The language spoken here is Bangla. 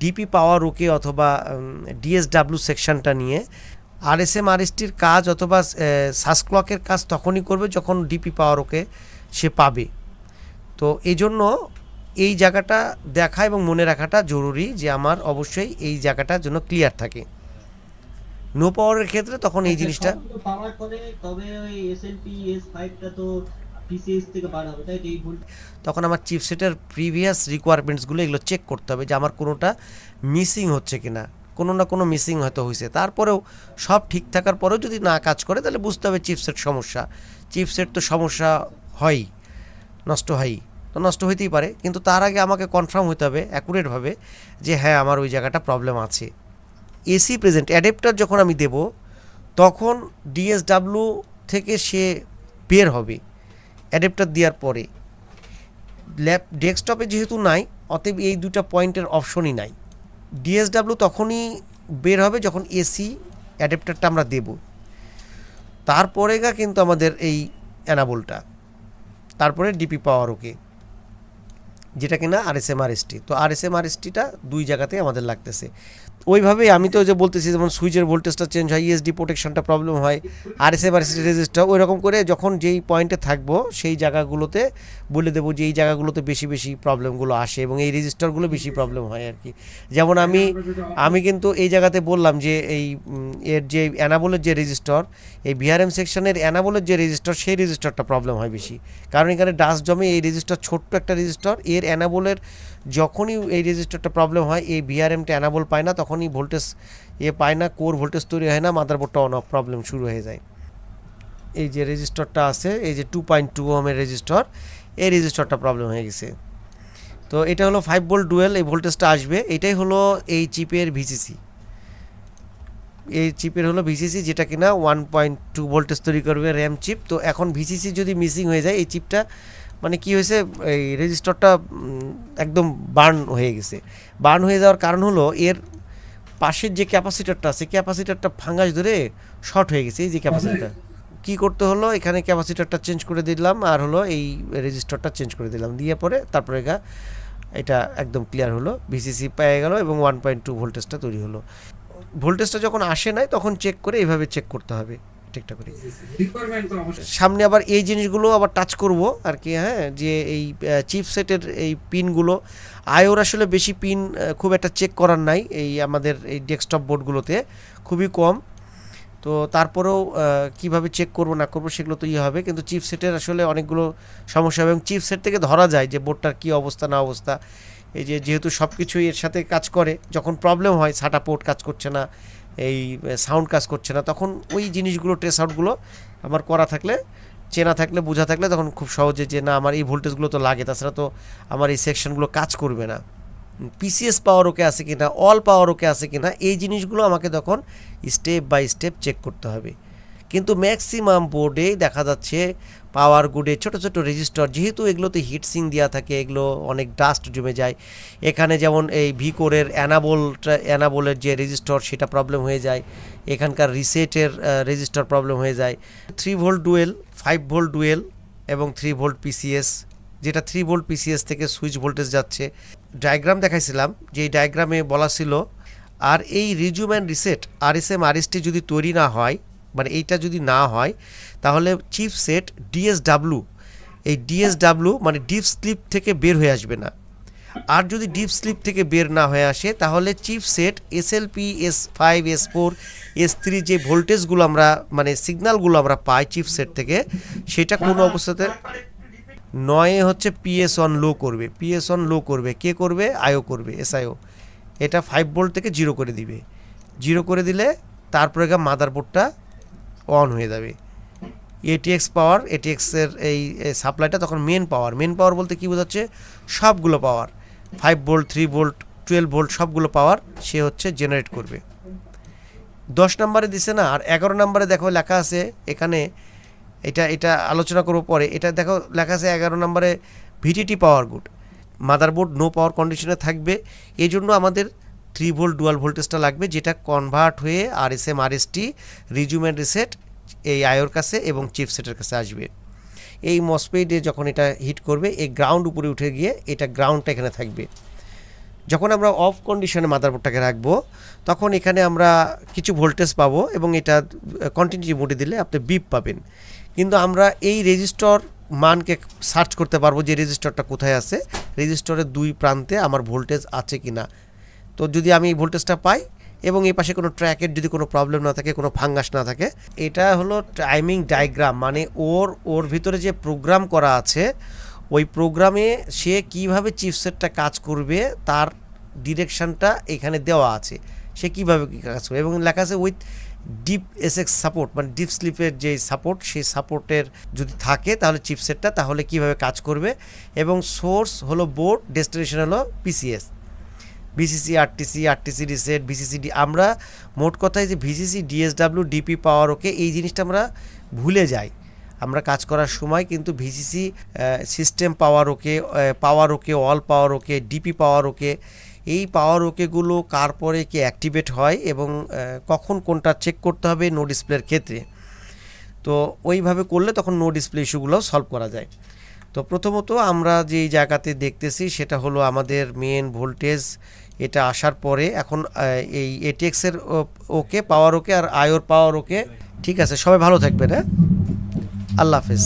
ডিপি পাওয়ার ওকে অথবা ডিএসডাব্লিউ সেকশনটা নিয়ে আরএসএম আরএসটির কাজ অথবা সাস ক্লকের কাজ তখনই করবে যখন ডিপি পাওয়ার ওকে সে পাবে। তো এই জন্য এই জায়গাটা দেখা এবং মনে রাখাটা জরুরি যে আমার অবশ্যই এই জায়গাটার জন্য ক্লিয়ার থাকে। নো পাওয়ারের ক্ষেত্রে তখন এই জিনিসটা পাওয়ার করে তবে ওই এসএলপি S5টা তো পিসিএস থেকে বার হবে, তাই এই ভোল্ট তখন আমার চিপসেটের প্রিভিয়াস রিকোয়ারমেন্টসগুলো এগুলো চেক করতে হবে যে আমার কোনোটা মিসিং হচ্ছে কিনা, কোনো না কোনো মিসিং হয়তো হয়েছে। তারপরেও সব ঠিক থাকার পরেও যদি না কাজ করে তাহলে বুঝতে হবে চিপসেট সমস্যা। চিপসেট তো সমস্যা হয়ই, নষ্ট হয়ই, তো নষ্ট হইতেই পারে, কিন্তু তার আগে আমাকে কনফার্ম হতে হবে অ্যাকুরেটভাবে যে হ্যাঁ আমার ওই জায়গাটা প্রবলেম আছে। এসি প্রেজেন্ট অ্যাডাপ্টার যখন আমি দেব তখন ডিএসডাব্লিউ থেকে সে বের হবে অ্যাডাপ্টার দেওয়ার পরে। ডেস্কটপে যেহেতু নাই, অতএব এই দুটা পয়েন্টের অপশনই নাই। ডিএসডাব্লিউ তখনই বের হবে যখন এসি অ্যাডাপ্টারটা আমরা দেব, তারপরে কিন্তু আমাদের এই অ্যানাবলটা, তারপরে ডিপি পাওয়ার ওকে, যেটা কিনা আরএসএম আরএসটি। তো আরএসএম আরএসটিটা দুই জায়গাতেই আমাদের লাগতেছে। ওইভাবেই আমি তো যে বলতেছি যেমন সুইচের ভোল্টেজটা চেঞ্জ হয়, ইএসডি প্রোটেকশনটা প্রবলেম হয়, আরএসএম আরএসটি রেজিস্টার ওই রকম করে যখন যেই পয়েন্টে থাকবো সেই জায়গাগুলোতে বলে দেবো যে এই জায়গাগুলোতে বেশি বেশি প্রবলেমগুলো আসে এবং এই রেজিস্টারগুলো বেশি প্রবলেম হয় আর কি। যেমন আমি কিন্তু এই জায়গাতে বললাম যে এই এর যে অ্যানাবলের যে রেজিস্টার, এই ভিআরএম সেকশনের অ্যানাবলের যে রেজিস্টার সেই রেজিস্টারটা প্রবলেম হয় বেশি, কারণ এখানে ডাস্ট জমে। এই রেজিস্টার ছোট্ট একটা রেজিস্টার, এর অ্যানাবলের যখনই এই রেজিস্টারটা প্রবলেম হয় এই ভিআরএমটা অ্যানাবল পায় না, তখনই ভোল্টেজ পায় না, কোর ভোল্টেজ তৈরি হয় না, মাদারবোর্ডটা অন অফ প্রবলেম শুরু হয়ে যায়। এই যে রেজিস্টারটা আছে, এই যে 2.2 ওহমের রেজিস্টার, এই রেজিস্টারটা প্রবলেম হয়ে গেছে। তো এটা হলো 5 ভোল্ট ডুয়েল, এই ভোল্টেজটা আসবে, এটাই হলো এই চিপের ভিসিসি। এই চিপের হলো ভিসিসি, যেটা কিনা 1.2 ভোল্টেজ তৈরি করবে র্যাম চিপ। তো এখন ভিসিসি যদি মিসিং হয়ে যায় এই চিপটা, মানে কি হয়েছে, এই রেজিস্টারটা একদম বার্ন হয়ে গেছে। বার্ন হয়ে যাওয়ার কারণ হলো এর পাশের যে ক্যাপাসিটারটা আছে, ক্যাপাসিটারটা ফাঙ্গাস ধরে শর্ট হয়ে গেছে। এই যে ক্যাপাসিটার কি করতে হলো, এখানে ক্যাপাসিটারটা চেঞ্জ করে দিলাম আর হলো এই রেজিস্টারটা চেঞ্জ করে দিলাম, দিয়ে পরে তারপরে এটা একদম ক্লিয়ার হলো, ভিসিসি পেয়ে গেল এবং 1.2 ভোল্টেজটা তৈরি হলো। ভোল্টেজটা যখন আসে নাই তখন চেক করে এইভাবে চেক করতে হবে ঠিকঠাক করে। সামনে আবার এই জিনিসগুলো আবার টাচ করব আর কি, হ্যাঁ, যে এই চিপসেটের এই পিনগুলো আয়োর আসলে বেশি পিন খুব একটা চেক করার নাই এই আমাদের এই ডেস্কটপ বোর্ডগুলোতে, খুবই কম। তো তারপরেও কিভাবে চেক করব না করব সেগুলো তো হবে, কিন্তু চিপসেটের আসলে অনেকগুলো সমস্যা এবং চিপসেট থেকে ধরা যায় যে বোর্ডটার কী অবস্থা না অবস্থা। এই যে যেহেতু সব কিছুই এর সাথে কাজ করে, যখন প্রবলেম হয় সাটা পোর্ট কাজ করছে না, এই সাউন্ড কাজ করছে না, তখন ওই জিনিসগুলো ট্রেস আউটগুলো আমার করা থাকলে, চেনা থাকলে, বোঝা থাকলে তখন খুব সহজে যে না আমার এই ভোল্টেজগুলো তো লাগে, তাছাড়া তো আমার এই সেকশনগুলো কাজ করবে না। পিসিএস পাওয়ার ওকে আছে কিনা, অল পাওয়ার ওকে আছে কিনা, এই জিনিসগুলো আমাকে তখন স্টেপ বাই স্টেপ চেক করতে হবে। কিন্তু ম্যাক্সিমাম বোর্ডে দেখা যাচ্ছে পাওয়ার গুডে ছোট ছোট রেজিস্টার, যেহেতু এগুলোতে হিটসিং দেওয়া থাকে, এগুলো অনেক ডাস্ট জমে যায়। এখানে যেমন এই ভিকোরের অ্যানাবলের যে রেজিস্টার সেটা প্রবলেম হয়ে যায়, এখানকার রিসেটের রেজিস্টার প্রবলেম হয়ে যায়। 3 ভোল্ট ডুয়েল, 5 ভোল্ট ডুয়েল এবং 3 ভোল্ট পিসিএস, যেটা 3 ভোল্ট পিসিএস থেকে সুইচ ভোল্টেজ যাচ্ছে। ডায়াগ্রাম দেখাইছিলাম, যে এই ডায়াগ্রামে বলা ছিল আর এই resume and reset RSM RST যদি তৈরি না হয়, মানে এইটা যদি না হয়, তাহলে চিপসেট ডিএসডাব্লিউ, এই ডিএসডাব্লিউ মানে ডিপ স্লিপ থেকে বের হয়ে আসবে না। আর যদি ডিপ স্লিপ থেকে বের না হয়ে আসে তাহলে chipset SLP S5 S4 S3 যে ভোল্টেজগুলো আমরা মানে সিগন্যালগুলো আমরা পাই চিপসেট থেকে, সেটা কোনো অবস্থাতে নয়ে হচ্ছে PS1 লো করবে। PS1 লো করবে কে করবে? আইও করবে, SIO। এটা 5 ভোল্ট থেকে 0 করে দিবে। 0 করে দিলে তারপরে মাদারবোর্ডটা অন হয়ে যাবে। ATX পাওয়ার, ATXের এই সাপ্লাইটা তখন মেন পাওয়ার বলতে কি বোঝাচ্ছে, সবগুলো পাওয়ার 5 ভোল্ট 3 ভোল্ট 12 ভোল্ট সবগুলো পাওয়ার সে হচ্ছে জেনারেট করবে। 10 নম্বরে দিছে না, আর 11 নম্বরে দেখো লেখা আছে এখানে, এটা আলোচনা করবো পরে। এটা দেখো লেখা আছে 11 নম্বরে ভিটিটি পাওয়ার গুড, মাদারবোর্ড নো পাওয়ার কন্ডিশনে থাকবে। এই জন্য আমাদের 3 ভোল্ট ডুয়াল ভোল্টেজটা লাগবে, যেটা কনভার্ট হয়ে RSM RST resume and reset এই আয়োর কাছে এবং চিপসেটের কাছে আসবে। এই মসফেটে যখন এটা হিট করবে এই গ্রাউন্ড উপরে উঠে গিয়ে এটা গ্রাউন্ডটা এখানে থাকবে। যখন আমরা অফ কন্ডিশনে মাদারবোর্ডটাকে রাখবো তখন এখানে আমরা কিছু ভোল্টেজ পাবো এবং এটা কন্টিনিউটি মোডে দিলে আপনি বিপ পাবেন। কিন্তু আমরা এই রেজিস্টর মানকে সার্চ করতে পারবো যে রেজিস্টরটা কোথায় আছে, রেজিস্টরের দুই প্রান্তে আমার ভোল্টেজ আছে কি না। তো যদি আমি এই ভোল্টেজটা পাই এবং এই পাশে কোনো ট্র্যাকের যদি কোনো প্রবলেম না থাকে, কোনো ফাঙ্গাস না থাকে, এটা হলো টাইমিং ডায়াগ্রাম, মানে ওর ভিতরে যে প্রোগ্রাম করা আছে ওই প্রোগ্রামে সে কিভাবে চিপসেটটা কাজ করবে তার ডিরেকশনটা এখানে দেওয়া আছে, সে কীভাবে কী কাজ করবে এবং লেখা আছে উইথ ডিপ এসএক্স সাপোর্ট, মানে ডিপ স্লিপের যে সাপোর্ট সেই সাপোর্টের যদি থাকে তাহলে চিপসেটটা তাহলে কিভাবে কাজ করবে। এবং সোর্স হলো বোর্ড, ডেস্টিনেশন হলো PCS, VCC RTC reset VCC আমরা মোট কথায় যে VCC DSW DP power okay এই জিনিসটা আমরা ভুলে যাই আমরা কাজ করার সময়, কিন্তু VCC system power okay all power okay DP power okay, এই পাওয়ার ওকেগুলো কার পরে কি অ্যাক্টিভেট হয় এবং কখন কোনটা চেক করতে হবে নো ডিসপ্লের ক্ষেত্রে। তো ওইভাবে করলে তখন নো ডিসপ্লে ইস্যুগুলো সলভ করা যায়। তো প্রথমত আমরা যেই জায়গাতে দেখতেছি সেটা হলো আমাদের মেন ভোল্টেজ, এটা আসার পরে এখন এই এটিএক্সের ওকে পাওয়ার ওকে আর আয়োর পাওয়ার ওকে। ঠিক আছে, সবাই ভালো থাকবেন, হ্যাঁ, আল্লাহ হাফেজ।